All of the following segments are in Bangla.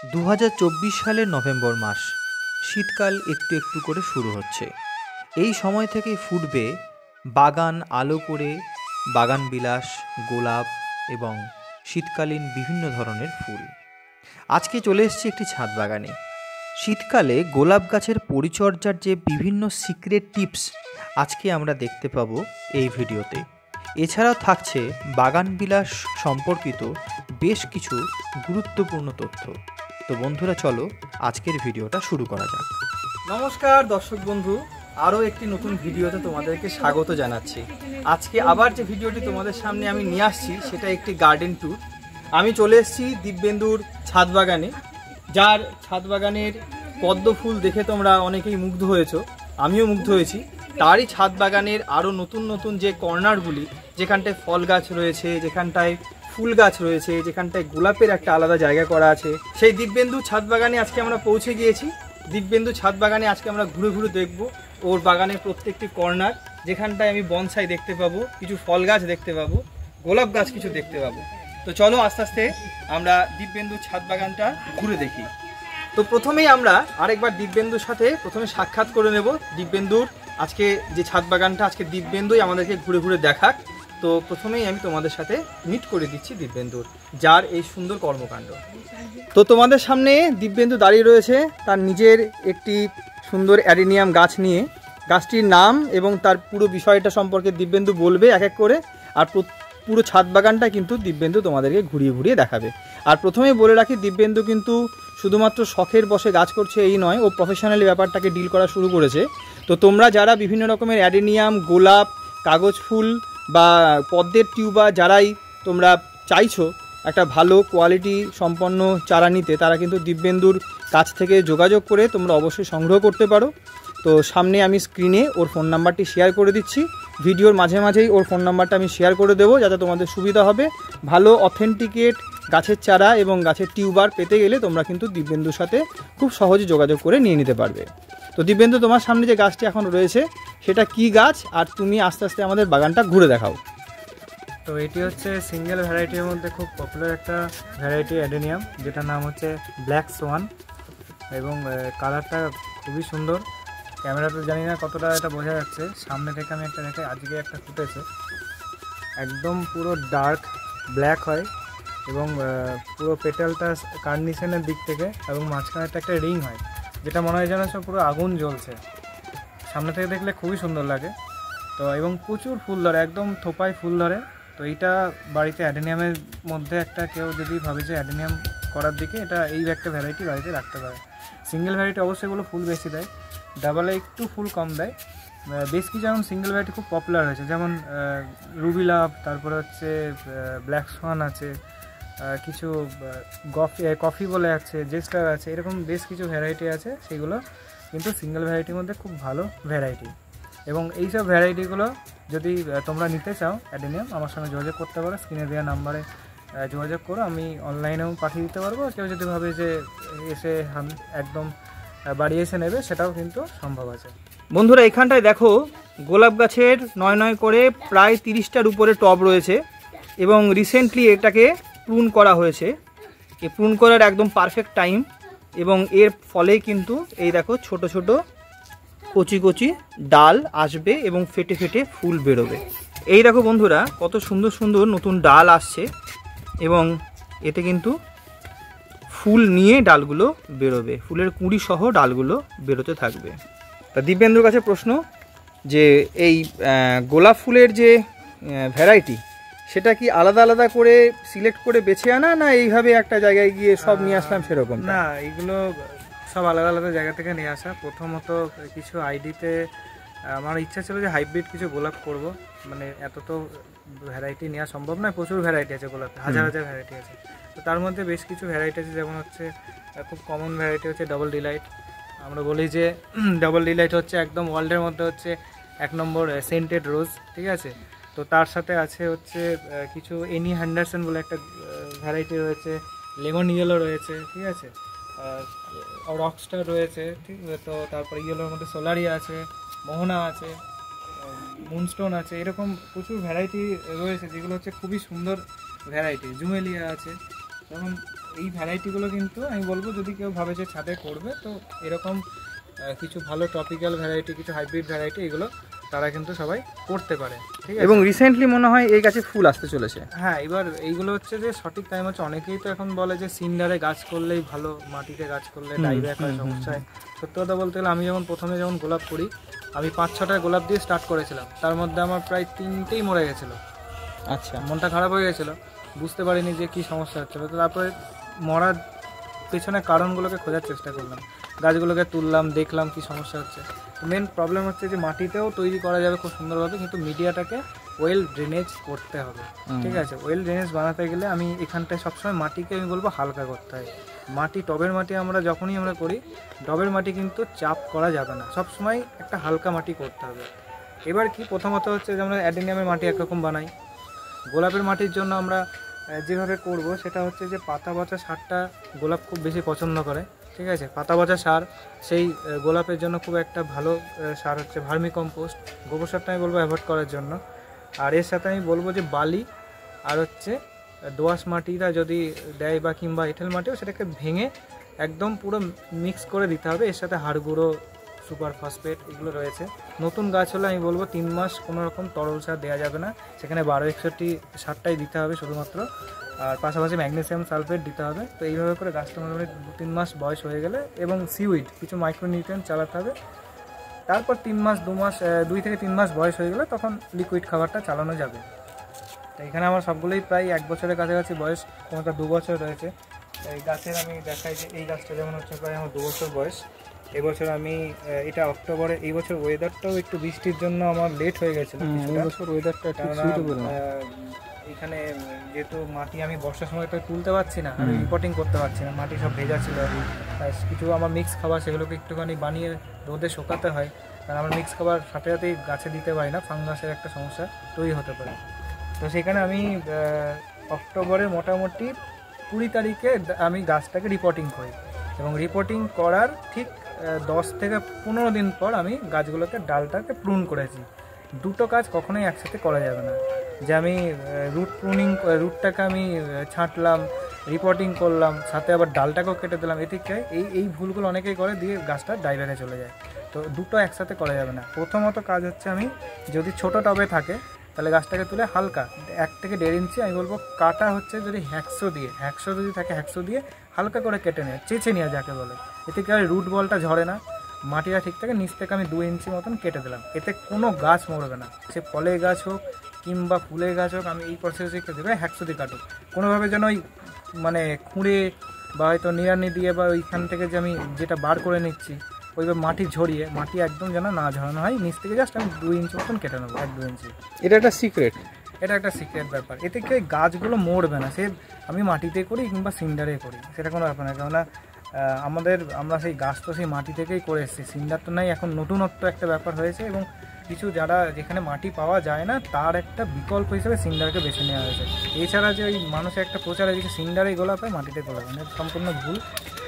2024 সালের নভেম্বর মাস। শীতকাল একটু একটু করে শুরু হচ্ছে। এই সময় থেকেই ফুটবে বাগান আলো করে বাগান বিলাস, গোলাপ এবং শীতকালীন বিভিন্ন ধরনের ফুল। আজকে চলে এসেছি একটি ছাদ বাগানে। শীতকালে গোলাপ গাছের পরিচর্যার যে বিভিন্ন সিক্রেট টিপস আজকে আমরা দেখতে পাবো এই ভিডিওতে। এছাড়াও থাকছে বাগান বিলাস সম্পর্কিত বেশ কিছু গুরুত্বপূর্ণ তথ্য। তো বন্ধুরা, চলো আজকের ভিডিওটা শুরু করা যাক। নমস্কার দর্শক বন্ধু, আরও একটি নতুন ভিডিওতে তোমাদেরকে স্বাগত জানাচ্ছি। আজকে আবার যে ভিডিওটি তোমাদের সামনে আমি নিয়ে আসছি সেটা একটি গার্ডেন ট্যুর। আমি চলে এসেছি দিব্যেন্দুর ছাদ বাগানে, যার ছাদ বাগানের পদ্ম ফুল দেখে তোমরা অনেকেই মুগ্ধ হয়েছো, আমিও মুগ্ধ হয়েছি। তারই ছাদ বাগানের আরও নতুন নতুন যে কর্নারগুলি, যেখানটায় ফল গাছ রয়েছে, যেখানটায় ফুল গাছ রয়েছে, যেখানটায় গোলাপের একটা আলাদা জায়গা করা আছে, সেই দিব্যেন্দু ছাদ বাগানে আজকে আমরা পৌঁছে গিয়েছি। দিব্যেন্দু ছাদ বাগানে আজকে আমরা ঘুরে ঘুরে দেখব ওর বাগানের প্রত্যেকটি কর্নার, যেখানটায় আমি বনসাই দেখতে পাবো, কিছু ফল গাছ দেখতে পাবো, গোলাপ গাছ কিছু দেখতে পাবো। তো চলো আস্তে আস্তে আমরা দিব্যেন্দু ছাদ বাগানটা ঘুরে দেখি। তো প্রথমেই আমরা আরেকবার দিব্যেন্দুর সাথে প্রথমে সাক্ষাৎ করে নেব। দিব্যেন্দুর আজকে যে ছাদ বাগানটা, আজকে দিব্যেন্দুই আমাদেরকে ঘুরে ঘুরে দেখাক। তো প্রথমেই আমি তোমাদের সাথে মিট করে দিচ্ছি দিব্যেন্দুর, যার এই সুন্দর কর্মকাণ্ড। তো তোমাদের সামনে দিব্যেন্দু দাঁড়িয়ে রয়েছে তার নিজের একটি সুন্দর অ্যাডেনিয়াম গাছ নিয়ে। গাছটির নাম এবং তার পুরো বিষয়টা সম্পর্কে দিব্যেন্দু বলবে এক এক করে, আর পুরো ছাদ বাগানটা কিন্তু দিব্যেন্দু তোমাদেরকে ঘুরিয়ে ঘুরিয়ে দেখাবে। আর প্রথমেই বলে রাখি, দিব্যেন্দু কিন্তু শুধুমাত্র শখের বসে গাছ করছে এই নয়, ও প্রফেশনালি ব্যাপারটাকে ডিল করা শুরু করেছে। তো তোমরা যারা বিভিন্ন রকমের অ্যাডেনিয়াম, গোলাপ, কাগজ ফুল বা পদ্মের টিউবা যারাই তোমরা চাইছো একটা ভালো কোয়ালিটি সম্পন্ন চারা নিতে, তারা কিন্তু দিব্যেন্দুর কাছ থেকে যোগাযোগ করে তোমরা অবশ্যই সংগ্রহ করতে পারো। তো সামনে আমি স্ক্রিনে ওর ফোন নাম্বারটি শেয়ার করে দিচ্ছি। ভিডিওর মাঝে মাঝেই ওর ফোন নাম্বারটা আমি শেয়ার করে দেবো, যাতে তোমাদের সুবিধা হবে। ভালো অথেন্টিকেট গাছের চারা এবং গাছের টিউবার পেতে গেলে তোমরা কিন্তু দিব্যেন্দুর সাথে খুব সহজে যোগাযোগ করে নিয়ে নিতে পারবে। তো দিব্যেন্দু, তোমার সামনে যে গাছটি এখন রয়েছে সেটা কি গাছ, আর তুমি আস্তে আস্তে আমাদের বাগানটা ঘুরে দেখাও। তো এটি হচ্ছে সিঙ্গেল ভ্যারাইটির মধ্যে খুব পপুলার একটা ভ্যারাইটি অ্যাডেনিয়াম, যেটার নাম হচ্ছে ব্ল্যাক সোয়ান, এবং কালারটা খুবই সুন্দর। ক্যামেরাতে জানি না কতটা এটা বোঝা যাচ্ছে, সামনে থেকে আমি একটা দেখাই। আজকে একটা ফুটেছে, একদম পুরো ডার্ক ব্ল্যাক হয় এবং পুরো পেটালটা কার্নিশনের দিক থেকে এবং মাঝখানে একটা রিং হয়, যেটা মনে হয় যেন সব পুরো আগুন জ্বলছে। সামনে থেকে দেখলে খুবই সুন্দর লাগে। তো এবং প্রচুর ফুল ধরে, একদম থোপায় ফুল ধরে। তো এইটা বাড়িতে অ্যাডেনিয়ামের মধ্যে একটা কেউ যদি ভাবে যে অ্যাডেনিয়াম করার দিকে, এটা এই একটা ভ্যারাইটি বাড়িতে রাখতে পারে। সিঙ্গেল ভ্যারাইটি অবশ্যই এগুলো ফুল বেশি দেয়, ডাবলে একটু ফুল কম দেয়। বেশ কিছু যেমন সিঙ্গেল ভ্যারাইটি খুব পপুলার হয়েছে, যেমন রুবি লাভ, তারপরে হচ্ছে ব্ল্যাক সোয়ান আছে, কিছু কফি বলে আছে, জেস্টার আছে, এরকম বেশ কিছু ভ্যারাইটি আছে। সেগুলো কিন্তু সিঙ্গেল ভ্যারাইটির মধ্যে খুব ভালো ভ্যারাইটি। এবং এইসব ভ্যারাইটিগুলো যদি তোমরা নিতে চাও অ্যাডেনিয়াম, আমার সঙ্গে যোগাযোগ করতে পারো। স্ক্রিনে দেওয়া নাম্বারে যোগাযোগ করো, আমি অনলাইনেও পাঠিয়ে দিতে পারবো। কেউ যদি ভাবে যে এসে একদম বাড়ি এসে নেবে, সেটাও কিন্তু সম্ভব আছে। বন্ধুরা, এখানটায় দেখো গোলাপ গাছের 9 করে প্রায় 30টার উপরে টব রয়েছে, এবং রিসেন্টলি এটাকে প্রুন করা হয়েছে। এই প্রুন করার একদম পারফেক্ট টাইম, এবং এর ফলে কিন্তু এই দেখো ছোট ছোট কচি কচি ডাল আসবে এবং ফেটে ফেটে ফুল বেরোবে। এই দেখো বন্ধুরা, কত সুন্দর সুন্দর নতুন ডাল আসছে, এবং এতে কিন্তু ফুল নিয়ে ডালগুলো বেরোবে, ফুলের কুঁড়ি সহ ডালগুলো বেরোতে থাকবে। তা দিব্যেন্দুর কাছে প্রশ্ন, যে এই গোলাপ ফুলের যে ভ্যারাইটি, সেটা কি আলাদা আলাদা করে সিলেক্ট করে বেছে আনা, না এইভাবে একটা জায়গায় গিয়ে সব নিয়ে আসলাম সেরকম? না, এইগুলো সব আলাদা আলাদা জায়গা থেকে নিয়ে আসা। প্রথমত কিছু আইডিতে আমার ইচ্ছা ছিল যে হাইব্রিড কিছু গোলাপ করব, মানে এত তো ভ্যারাইটি নেওয়া সম্ভব নয়, প্রচুর ভ্যারাইটি আছে গোলাপে, হাজার হাজার ভ্যারাইটি আছে। তো তার মধ্যে বেশ কিছু ভ্যারাইটি আছে, যেমন হচ্ছে খুব কমন ভ্যারাইটি হচ্ছে ডবল ডিলাইট। আমরা বলি যে ডবল ডিলাইট হচ্ছে একদম ওয়ার্ল্ডের মধ্যে হচ্ছে 1 নম্বর সেন্টেড রোজ, ঠিক আছে। তো তার সাথে আছে হচ্ছে কিছু এনি হ্যান্ডারসন বলে একটা ভ্যারাইটি রয়েছে, লেমন ইয়েলো রয়েছে, ঠিক আছে, রকস্টার রয়েছে, ঠিক আছে। তো তারপরে ইয়েলোর মধ্যে সোলারিয়া আছে, মোহনা আছে, মুনস্টোন আছে, এরকম প্রচুর ভ্যারাইটি রয়েছে, যেগুলো হচ্ছে খুবই সুন্দর ভ্যারাইটি। জুমেলিয়া আছে, যেমন এই ভ্যারাইটিগুলো কিন্তু আমি বলবো যদি কেউ ভাবে যে ছাদে করবে তো এরকম কিছু ভালো টপিক্যাল ভ্যারাইটি, কিছু হাইব্রিড ভ্যারাইটি, এগুলো তারা কিন্তু সবাই করতে পারে, ঠিক আছে। এবং রিসেন্টলি মনে হয় এই গাছে ফুল আসতে চলেছে। হ্যাঁ, এবার এইগুলো হচ্ছে যে সঠিক টাইম হচ্ছে, অনেকেই তো এখন বলে যে সিন্ডারে গাছ করলেই ভালো, মাটিতে গাছ করলে ডাইব্যাক হয়, সমস্যা হয়। সত্যি কথা বলতে গেলে আমি প্রথমে যখন গোলাপ করি, আমি 5-6টা গোলাপ দিয়ে স্টার্ট করেছিলাম, তার মধ্যে আমার প্রায় 3টেই মরে গেছিলো। আচ্ছা, মনটা খারাপ হয়ে গেছিলো, বুঝতে পারিনি যে কী সমস্যা হচ্ছিলো। তো তারপরে মরার পেছনে কারণগুলোকে খোঁজার চেষ্টা করলাম, গাছগুলোকে তুললাম, দেখলাম কি সমস্যা হচ্ছে। মেন প্রবলেম হচ্ছে যে মাটিতেও তৈরি করা যাবে খুব সুন্দরভাবে, কিন্তু মিডিয়াটাকে ওয়েল ড্রেনেজ করতে হবে, ঠিক আছে। ওয়েল ড্রেনেজ বানাতে গেলে আমি এখানটায় সবসময় মাটিকে আমি বলবো হালকা করতে হয়। মাটি, টবের মাটি আমরা যখনই আমরা করি, টবের মাটি কিন্তু চাপ করা যাবে না, সবসময় একটা হালকা মাটি করতে হবে। এবার কি প্রথমত হচ্ছে যে আমরা অ্যাডেনিয়ামের মাটি একরকম বানাই, গোলাপের মাটির জন্য আমরা যেভাবে করব সেটা হচ্ছে যে পাতা পচা সারটা গোলাপ খুব বেশি পছন্দ করে, ঠিক আছে। পাতা পচা সার সেই গোলাপের জন্য খুব একটা ভালো সার হচ্ছে ভার্মি কম্পোস্ট, গোবর সারটা আমি বলবো অ্যাভয়েড করার জন্য। আর এর সাথে আমি বলবো যে বালি আর হচ্ছে দোআঁশ মাটিটা যদি দেয় বা কিংবা এঁটেল মাটিও, সেটাকে ভেঙে একদম পুরো মিক্স করে দিতে হবে। এর সাথে হাড় গুঁড়ো, সুপার ফসফেট এগুলো রয়েছে। নতুন গাছ হলে আমি বলবো 3 মাস কোনো রকম তরল সার দেওয়া যাবে না, সেখানে 1261 সারটাই দিতে হবে শুধুমাত্র, আর পাশাপাশি ম্যাগনেসিয়াম সালফেট দিতে হবে। তো এইভাবে করে গাছটা মোটামুটি 2-3 মাস বয়স হয়ে গেলে, এবং সিউইড কিছু মাইক্রোনিউট্রিয়েন্ট চালাতে হবে। তারপর 3 মাস 2 থেকে 3 মাস বয়স হয়ে গেলে তখন লিকুইড খাবারটা চালানো যাবে। তো এখানে আমার সবগুলোই প্রায় 1 বছরের কাছাকাছি বয়স, কোনোটা 2 বছর রয়েছে। এই গাছের আমি দেখাই যে এই গাছটা যেমন হচ্ছে প্রায় আমার 2 বছর বয়স। এবছর আমি এটা অক্টোবরে, এই বছর ওয়েদারটাও একটু বৃষ্টির জন্য আমার লেট হয়ে গেছিলো কিছুটা। বছর ওয়েদারটা এখানে যেহেতু মাটি আমি বর্ষার সময় তো তুলতে পারছি না, আমি রিপোর্টিং করতে পারছি না, মাটি সব ভেজা ছিল। কিছু আমার মিক্স খাবার সেগুলোকে একটুখানি বানিয়ে রোদে শুকাতে হয়, কারণ আমার মিক্স খাবার সাথে সাথেই গাছে দিতে পারি না, ফাঙ্গাসের একটা সমস্যা তৈরি হতে পারে। তো সেখানে আমি অক্টোবরে মোটামুটি 20 তারিখে আমি গাছটাকে রিপোর্টিং করি, এবং রিপোর্টিং করার ঠিক 10 থেকে 15 দিন পর আমি গাছগুলোকে ডালটাকে প্রুন করেছি। দুটো কাজ কখনোই একসাথে করা যাবে না, যে আমি রুটটাকে আমি ছাঁটলাম, রিপোর্টিং করলাম, সাথে আবার ডালটাকেও কেটে দিলাম। এদিকে এই ভুলগুলো অনেকেই করে, দিয়ে গাছটা ডাইব্যাকে চলে যায়। তো দুটো একসাথে করা যাবে না। প্রথমত কাজ হচ্ছে, আমি যদি ছোটো টবে থাকে তাহলে গাছটাকে তুলে হালকা 1 থেকে 1.5 ইঞ্চি আমি বলবো কাটা হচ্ছে, যদি হ্যাকসো যদি থাকে হ্যাকসো দিয়ে হালকা করে কেটে নেওয়া, চেঁচে নেওয়া যাকে বলে। এতে কি রুট বলটা ঝরে না, মাটিটা ঠিক থাকে। নিচ থেকে আমি 2 ইঞ্চি মতন কেটে দিলাম, এতে কোনো গাছ মরবে না, সে ফলের গাছ হোক কিংবা ফুলের গাছ হোক। আমি এই প্রসেসে কেটে দেবো, হ্যাকসো দিয়ে কাটুক, কোনোভাবে যেন ওই মানে খুঁড়ে বা হয়তো নিড়ানি দিয়ে বা ওইখান থেকে যে আমি যেটা বার করে নিচ্ছি ওইভাবে মাটি ঝরিয়ে, মাটি একদম যেন না ঝরানো হয়, নিচ থেকে জাস্ট আমি 2 ইঞ্চি মতন কেটে নেবো, 1-2 ইঞ্চি। এটা একটা সিক্রেট, এটা একটা সিক্রেট ব্যাপার। এতে কি গাছগুলো মরবে না, সে আমি মাটিতে করি কিংবা সিন্ডারে করি, সেটা কোনো ব্যাপার না। কেননা আমরা সেই গাছ তো সেই মাটি থেকেই করে এসেছি, সিন্ডার তো নাই, এখন নতুনত্ব একটা ব্যাপার হয়েছে। এবং কিছু যারা যেখানে মাটি পাওয়া যায় না, তার একটা বিকল্প হিসেবে সিন্ডারকে বেছে নেওয়া হয়েছে। এছাড়া যে ওই মানুষের একটা প্রচার হয়েছে সিন্ডারে গোলাপ হয়, মাটিতে গোলাপ হয়, সম্পূর্ণ ভুল।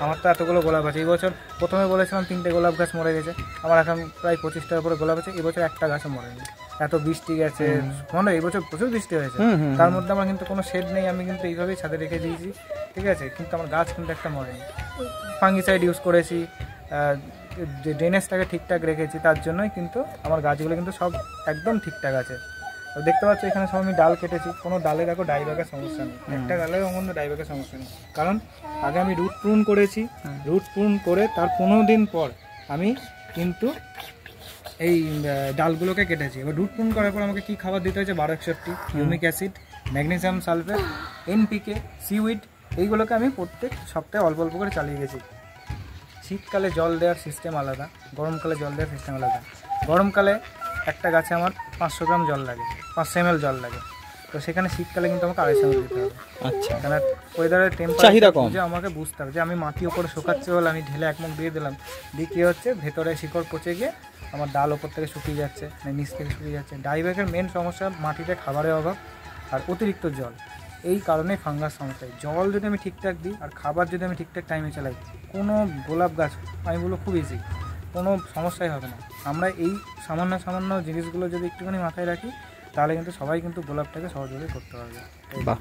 আমার তো এতগুলো গোলাপ আছে, এই বছর প্রথমে বলেছিলাম 3টে গোলাপ গাছ মরে গেছে, আমার এখন প্রায় 25টার উপরে গোলাপ আছে। এই বছর একটা গাছও মরেনি, এত বৃষ্টি গেছে, মানে এই বছর প্রচুর বৃষ্টি হয়েছে। তার মধ্যে আমার কিন্তু কোনো শেড নেই, আমি কিন্তু এইভাবেই ছাদে রেখে দিয়েছি, ঠিক আছে। কিন্তু আমার গাছ কিন্তু একটা মরেনি। ফাঙ্গিসাইড ইউজ করেছি, যে ড্রেনেজটাকে ঠিকঠাক রেখেছি, তার জন্যই কিন্তু আমার গাছগুলো কিন্তু সব একদম ঠিকঠাক আছে। তো দেখতে পাচ্ছ এখানে সব আমি ডাল কেটেছি, কোনো ডালে দেখো ডাইব্যাকের সমস্যা নেই, একটা ডালেও কোনো ডাইব্যাকের সমস্যা নেই, কারণ আগে আমি রুট প্রুন করেছি। রুট প্রুন করে তার 15 দিন পর আমি কিন্তু এই ডালগুলোকে কেটেছি। এবার রুট প্রুন করার পর আমাকে কী খাবার দিতে হয়েছে, 1261, humic acid, magnesium sulphate, NPK, seaweed, এইগুলোকে আমি প্রত্যেক সপ্তাহে অল্প অল্প করে চালিয়ে গেছি। শীতকালে জল দেওয়ার সিস্টেম আলাদা, গরমকালে জল দেওয়ার সিস্টেম আলাদা। গরমকালে একটা গাছে আমার 500 গ্রাম জল লাগে, 500 ml জল লাগে, তো সেখানে শীতকালে কিন্তু আমাকে 250 ml দিতে হবে। আচ্ছা, কারণ ওয়েদারের টেম্পারেচার কম, যে আমাকে বুঝতে হবে যে আমি মাটি ওপরে শুকাচ্ছে বলে আমি ঢেলে 1 মুখ দিয়ে দিলাম, দিয়ে কী হচ্ছে ভেতরে শিকড় পচে গিয়ে আমার ডাল ওপর থেকে শুকিয়ে যাচ্ছে, নিচ থেকে শুকিয়ে যাচ্ছে। ডাইব্যাকের মেন সমস্যা মাটিতে খাবারের অভাব আর অতিরিক্ত জল, এই কারণে ফাঙ্গাস সমস্যা। জল যদি আমি ঠিকঠাক দিই আর খাবার যদি আমি ঠিকঠাক টাইমে চালাই, কোনো গোলাপ গাছ আমি বলবো খুব ইজি, কোনো সমস্যাই হবে না। আমরা এই সামান্য জিনিসগুলো যদি একটুখানি মাথায় রাখি, তাহলে কিন্তু সবাই কিন্তু গোলাপটাকে সহজভাবে করতে পারবে। বাহ,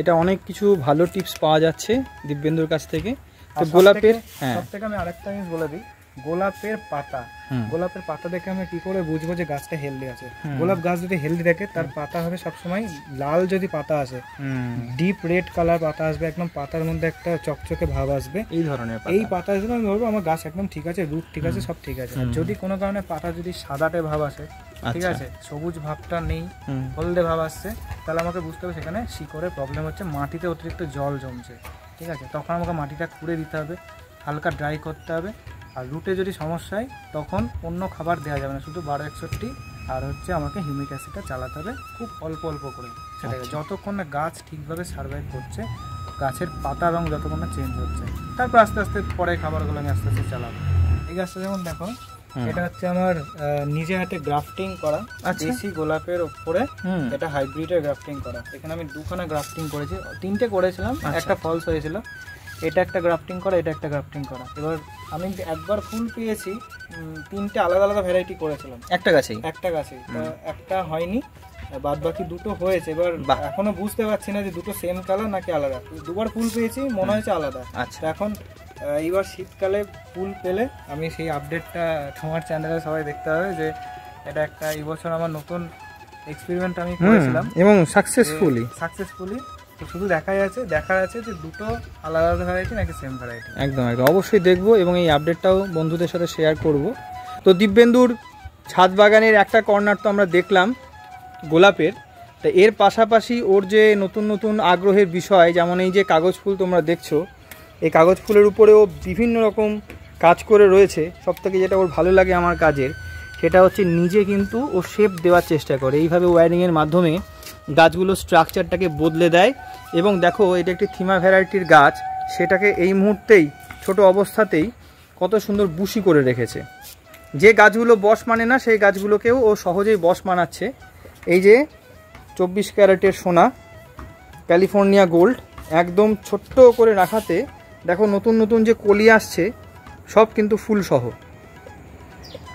এটা অনেক কিছু ভালো টিপস পাওয়া যাচ্ছে দিব্যেন্দুর কাছ থেকে। তো গোলাপের সব থেকে আমি আরেকটা জিনিস বলে দিই, গোলাপের পাতা দেখে আমি কি করে বুঝবো যে গাছটা হেলদি আছে? গোলাপ গাছ যদি হেলদি থাকে তার পাতা হবে সবসময় লাল, যদি পাতা আসে ডিপ রেড কালার পাতা আসবে, একদম পাতার মধ্যে একটা চকচকে ভাব আসবে, এই ধরনের এই পাতা হিসেবে আমি বলবো আমার গাছ একদম ঠিক আছে, রুট ঠিক আছে, সব ঠিক আছে। আর যদি কোনো কারণে পাতা যদি সাদাটে ভাব আসে, ঠিক আছে, সবুজ ভাবটা নেই, হলদে ভাব আসছে, তাহলে আমাকে বুঝতে হবে সেখানে শিকড়ের প্রবলেম হচ্ছে, মাটিতে অতিরিক্ত জল জমছে, ঠিক আছে। তখন আমাকে মাটিটা খুঁড়ে দিতে হবে, হালকা ড্রাই করতে হবে। আর রুটে যদি সমস্যা হয় তখন অন্য খাবার দেওয়া যাবে না, শুধু 1261 আর হচ্ছে আমাকে হিউমিক অ্যাসিডটা চালাতে হবে খুব অল্প অল্প করে, সেটাকে যতক্ষণ না গাছ ঠিকভাবে সার্ভাইভ করছে, গাছের পাতা রং যতক্ষণ না চেঞ্জ হচ্ছে, তারপর আস্তে আস্তে পরে খাবারগুলো আমি আস্তে আস্তে চালাবো। এই গাছটা যেমন দেখো, এটা হচ্ছে আমার নিজে হাতে গ্রাফটিং করা দেশি গোলাপের উপরে, এটা হাইব্রিডের গ্রাফটিং করা। এখানে আমি 2খানা গ্রাফটিং করেছি, 3টে করেছিলাম, একটা ফলস হয়েছিল। এটা একটা গ্রাফটিং করা, এটা একটা গ্রাফটিং করা। এবার আমি একবার ফুল পেয়েছি, 3টে আলাদা আলাদা ভ্যারাইটি করেছিলাম একটা গাছেই, একটা হয়নি, বাদ বাকি 2টো হয়েছে। এবার এখনো বুঝতে পারছি না যে 2টো সেম কালার নাকি আলাদা। 2বার ফুল পেয়েছি, মনে হয়েছে আলাদা। আচ্ছা, এখন এইবার শীতকালে ফুল পেলে আমি সেই আপডেটটা তোমার চ্যানেলে সবাই দেখতে হবে, যে এটা একটা এই বছর আমার নতুন এক্সপেরিমেন্ট আমি করেছিলাম এবং সাকসেসফুলি। তো শুধু দেখার আছে যে 2টো আলাদা আলাদা ভ্যারাইটি নাকি সেম ভ্যারাইটি। একদম অবশ্যই দেখবো এবং এই আপডেটটাও বন্ধুদের সাথে শেয়ার করব। তো দিব্যেন্দুর ছাদ বাগানের একটা কর্নার তো আমরা দেখলাম গোলাপের, তা এর পাশাপাশি ওর যে নতুন নতুন আগ্রহের বিষয়, যেমন এই যে কাগজ ফুল তোমরা দেখছো, এই কাগজ ফুলের উপরেও বিভিন্ন রকম কাজ করে রয়েছে। সবথেকে যেটা ওর ভালো লাগে আমার কাজের, সেটা হচ্ছে নিজে কিন্তু ও শেপ দেওয়ার চেষ্টা করে, এইভাবে ওয়্যারিংয়ের মাধ্যমে গাছগুলোর স্ট্রাকচারটাকে বদলে দেয়। এবং দেখো, এটা একটি থিমা ভ্যারাইটির গাছ, সেটাকে এই মুহূর্তেই ছোট অবস্থাতেই কত সুন্দর বুশি করে রেখেছে। যে গাছগুলো বশ মানে না, সেই গাছগুলোকেও ও সহজেই বশ মানাচ্ছে। এই যে 24 ক্যারেটের সোনা ক্যালিফোর্নিয়া গোল্ড, একদম ছোট্ট করে রাখাতে দেখো নতুন নতুন যে কলি আসছে, সব কিন্তু ফুল সহ।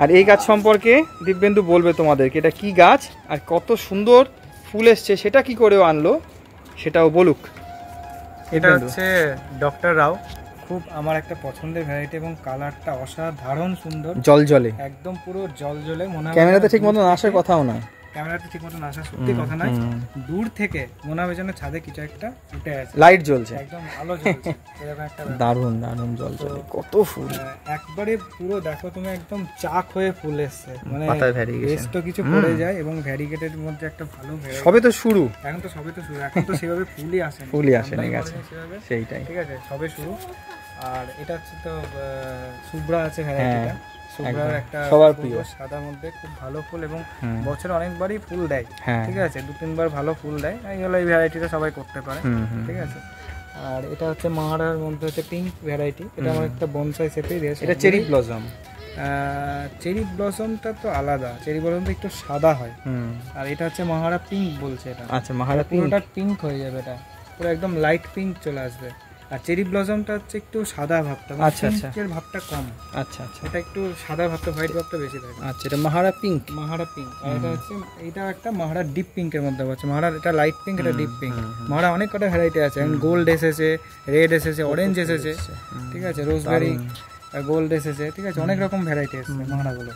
আর এই গাছ সম্পর্কে দিব্যেন্দু বলবে তোমাদেরকে এটা কি গাছ আর কত সুন্দর ফুল এসছে, সেটা কি করেও আনলো সেটাও বলুক। এটা হচ্ছে ডক্টর রাও, খুব আমার একটা পছন্দের ভ্যারাইটি এবং কালারটা অসাধারণ সুন্দর, জলজলে, একদম পুরো জলজলে, মনে হয় ক্যামেরাতে ঠিক মতো আসার কথাও নয়, ক্যামেরাতে ঠিক মতো আসা সত্যি কথা নয়, দূর থেকে মনে হবে যেন ছাদে কিছু একটা উঠে আছে, লাইট জ্বলছে, একদম আলো জ্বলছে, এরকম একটা দারুণ দারুণ জলজলে কত ফুল, একবারে পুরো দেখো তুমি একদম চাক হয়ে ফুল এসছে, মানে বেশ তো কিছু পড়ে যায় এবং ভ্যারিগেটের মধ্যে একটা ভালো সবে তো শুরু, এখন তো সবে তো শুরু, এখন তো সেভাবে ফুলই আসেনি, গেছে সেইটাই, ঠিক আছে, সবে শুরু। আর এটা হচ্ছে তো সুব্রা আছে ভ্যারাইটিটা, সুব্রার একটা সবার প্রিয় সাদার মধ্যে খুব ভালো ফুল এবং বছরে অনেকবারই ফুল দেয়, ঠিক আছে, 2-3বার ভালো ফুল দেয়, এই হলো এই ভ্যারাইটিটা সবাই করতে পারে, ঠিক আছে। আর এটা হচ্ছে মাহারার মধ্যে হচ্ছে পিঙ্ক ভ্যারাইটি, এটা আমার একটা বনসাই শেপেই দিয়েছে, এটা চেরি ব্লসম। চেরি ব্লসমটা তো আলাদা, চেরি ব্লসমটা একটু সাদা হয়, আর এটা হচ্ছে মাহারা পিঙ্ক বলছে এটা। আচ্ছা, মাহারা পুরোটা পিঙ্ক হয়ে যাবে, এটা পুরো একদম লাইট পিঙ্ক চলে আসবে। আর চেরি ব্লসমটা হচ্ছে একটু সাদা ভাবটা, আচ্ছা আচ্ছা, এর ভাবটা কম, আচ্ছা আচ্ছা, এটা একটু সাদা ভাবটা, হোয়াইট ভাবটা বেশি থাকে। আচ্ছা, এটা মাহারা পিঙ্ক, আর এটা হচ্ছে এটা একটা মাহারা ডিপ পিঙ্কের মধ্যে আছে, মাহারা এটা লাইট পিঙ্ক, এটা ডিপ পিঙ্ক। মাহারা অনেক কটা ভ্যারাইটি আছে, গোল্ড এসেছে, রেড এসেছে, অরেঞ্জ এসেছে, ঠিক আছে, রোজবেরি গোল্ড এসেছে, ঠিক আছে, অনেক রকম ভ্যারাইটি এসেছে মাহারাগুলো।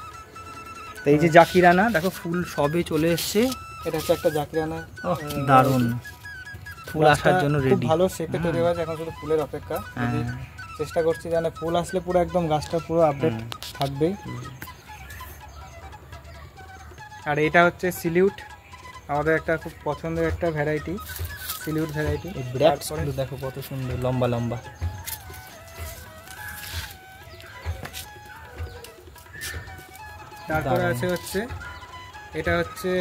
তো এই যে জাকিরানা দেখো ফুল সবে চলে এসছে, এটা হচ্ছে একটা জাকিরানা, দারুণ ফুল আসার জন্য রেডি, ভালো শেপে তৈরি হয়েছে, এখন শুধু ফুলের অপেক্ষা। চেষ্টা করছি জানে ফুল আসলে পুরো একদম গাছটা পুরো আপডেট থাকবেই। আর এটা হচ্ছে সিলিউট, আমাদের একটা খুব পছন্দের একটা ভ্যারাইটি, সিলিউট ভ্যারাইটি, দেখো কত সুন্দর লম্বা লম্বা। তারপরে আছে হচ্ছে এটা হচ্ছে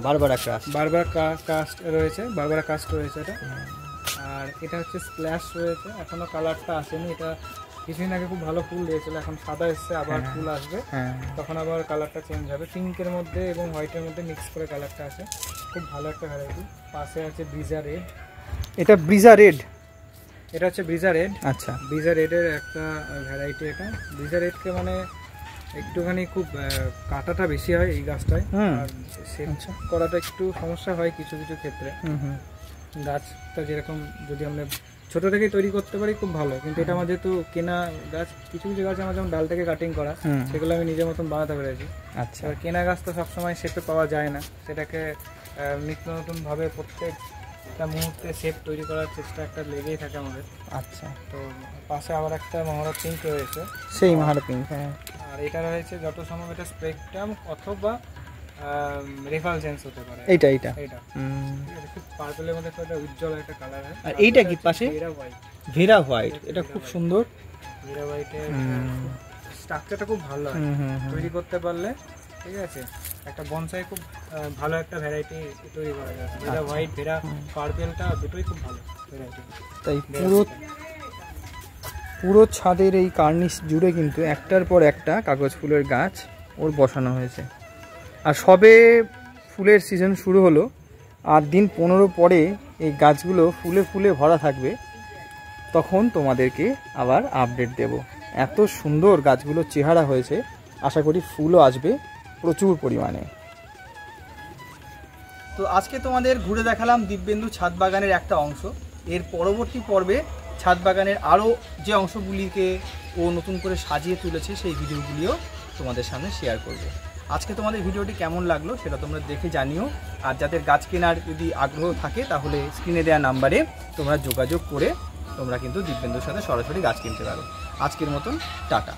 বারবারা কাস্ট রয়েছে, বারবারা কাস্ট রয়েছে এটা। আর এটা হচ্ছে স্প্ল্যাশ রয়েছে, এখনো কালারটা আসেনি, এটা কিছুদিন আগে খুব ভালো ফুল দিয়েছিল, এখন সাদা এসছে, আবার ফুল আসবে, তখন আবার কালারটা চেঞ্জ হবে, পিঙ্কের মধ্যে এবং হোয়াইটের মধ্যে মিক্স করে কালারটা আসে, খুব ভালো একটা ভ্যারাইটি। পাশে আছে ব্রিজা রেড, এটা ব্রিজা রেড, এটা হচ্ছে ব্রিজা রেড। আচ্ছা, ব্রিজা রেডের একটা ভ্যারাইটি এটা। ব্রিজা রেডকে মানে একটুখানি খুব কাটাটা বেশি হয় এই গাছটায়, আর সেট করাটা একটু সমস্যা হয় কিছু কিছু ক্ষেত্রে, গাছটা যেরকম যদি আমরা ছোট থেকেই তৈরি করতে পারি খুব ভালো, কিন্তু এটা আমার যেহেতু কেনা গাছ, কিছু কিছু গাছ আমার যেমন ডাল থেকে কাটিং করা, সেগুলো আমি নিজের মতন বানাতে পেরেছি। আচ্ছা, এবার কেনা গাছ তো সবসময় শেপে পাওয়া যায় না, সেটাকে নিত্য নতুনভাবে প্রত্যেকটা মুহূর্তে শেপ তৈরি করার চেষ্টা একটা লেগেই থাকে আমাদের। আচ্ছা, তো পাশে আবার একটা মহারা পিঙ্ক রয়েছে, সেই মহারা পিঙ্ক। হ্যাঁ, আর এটা রয়েছে যত সম্ভব এটা স্পেকট্রাম অথবা রেফালজেন্স হতে পারে। এইটা এটা ঠিক আছে, খুব পার্পলের মধ্যে একটা উজ্জ্বল একটা কালার হয়। আর এইটা কি পাশে? ভেরা হোয়াইট। ভেরা হোয়াইট, এটা খুব সুন্দর। ভেরা হোয়াইটের স্ট্রাকচারটা খুব ভালো হয় তৈরি করতে পারলে, ঠিক আছে। একটা বনসাই খুব ভালো একটা ভ্যারাইটি তৈরি করা যায়। ভেরা হোয়াইট, ভেরা পার্পেলটা দুটোই খুব ভালো ভ্যারাইটি। তাই পুরো ছাদের এই কার্নিশ জুড়ে কিন্তু একটার পর একটা কাগজ ফুলের গাছ ওর বসানো হয়েছে। আর সবে ফুলের সিজন শুরু হলো, আর দিন 15 পরে এই গাছগুলো ফুলে ফুলে ভরা থাকবে, তখন তোমাদেরকে আবার আপডেট দেব। এত সুন্দর গাছগুলো চেহারা হয়েছে, আশা করি ফুলও আসবে প্রচুর পরিমাণে। তো আজকে তোমাদের ঘুরে দেখালাম দিব্যেন্দু ছাদ বাগানের একটা অংশ। এর পরবর্তী পর্বে ছাদ বাগানের আরও যে অংশগুলিকে ও নতুন করে সাজিয়ে তুলেছে সেই ভিডিওগুলিও তোমাদের সামনে শেয়ার করব। আজকে তোমাদের ভিডিওটি কেমন লাগলো সেটা তোমরা দেখে জানিও। আর যাদের গাছ কেনার যদি আগ্রহ থাকে তাহলে স্ক্রিনে দেওয়া নাম্বারে তোমরা যোগাযোগ করে তোমরা কিন্তু দিব্যেন্দুর সাথে সরাসরি গাছ কিনতে পারো। আজকের মতন টাটা।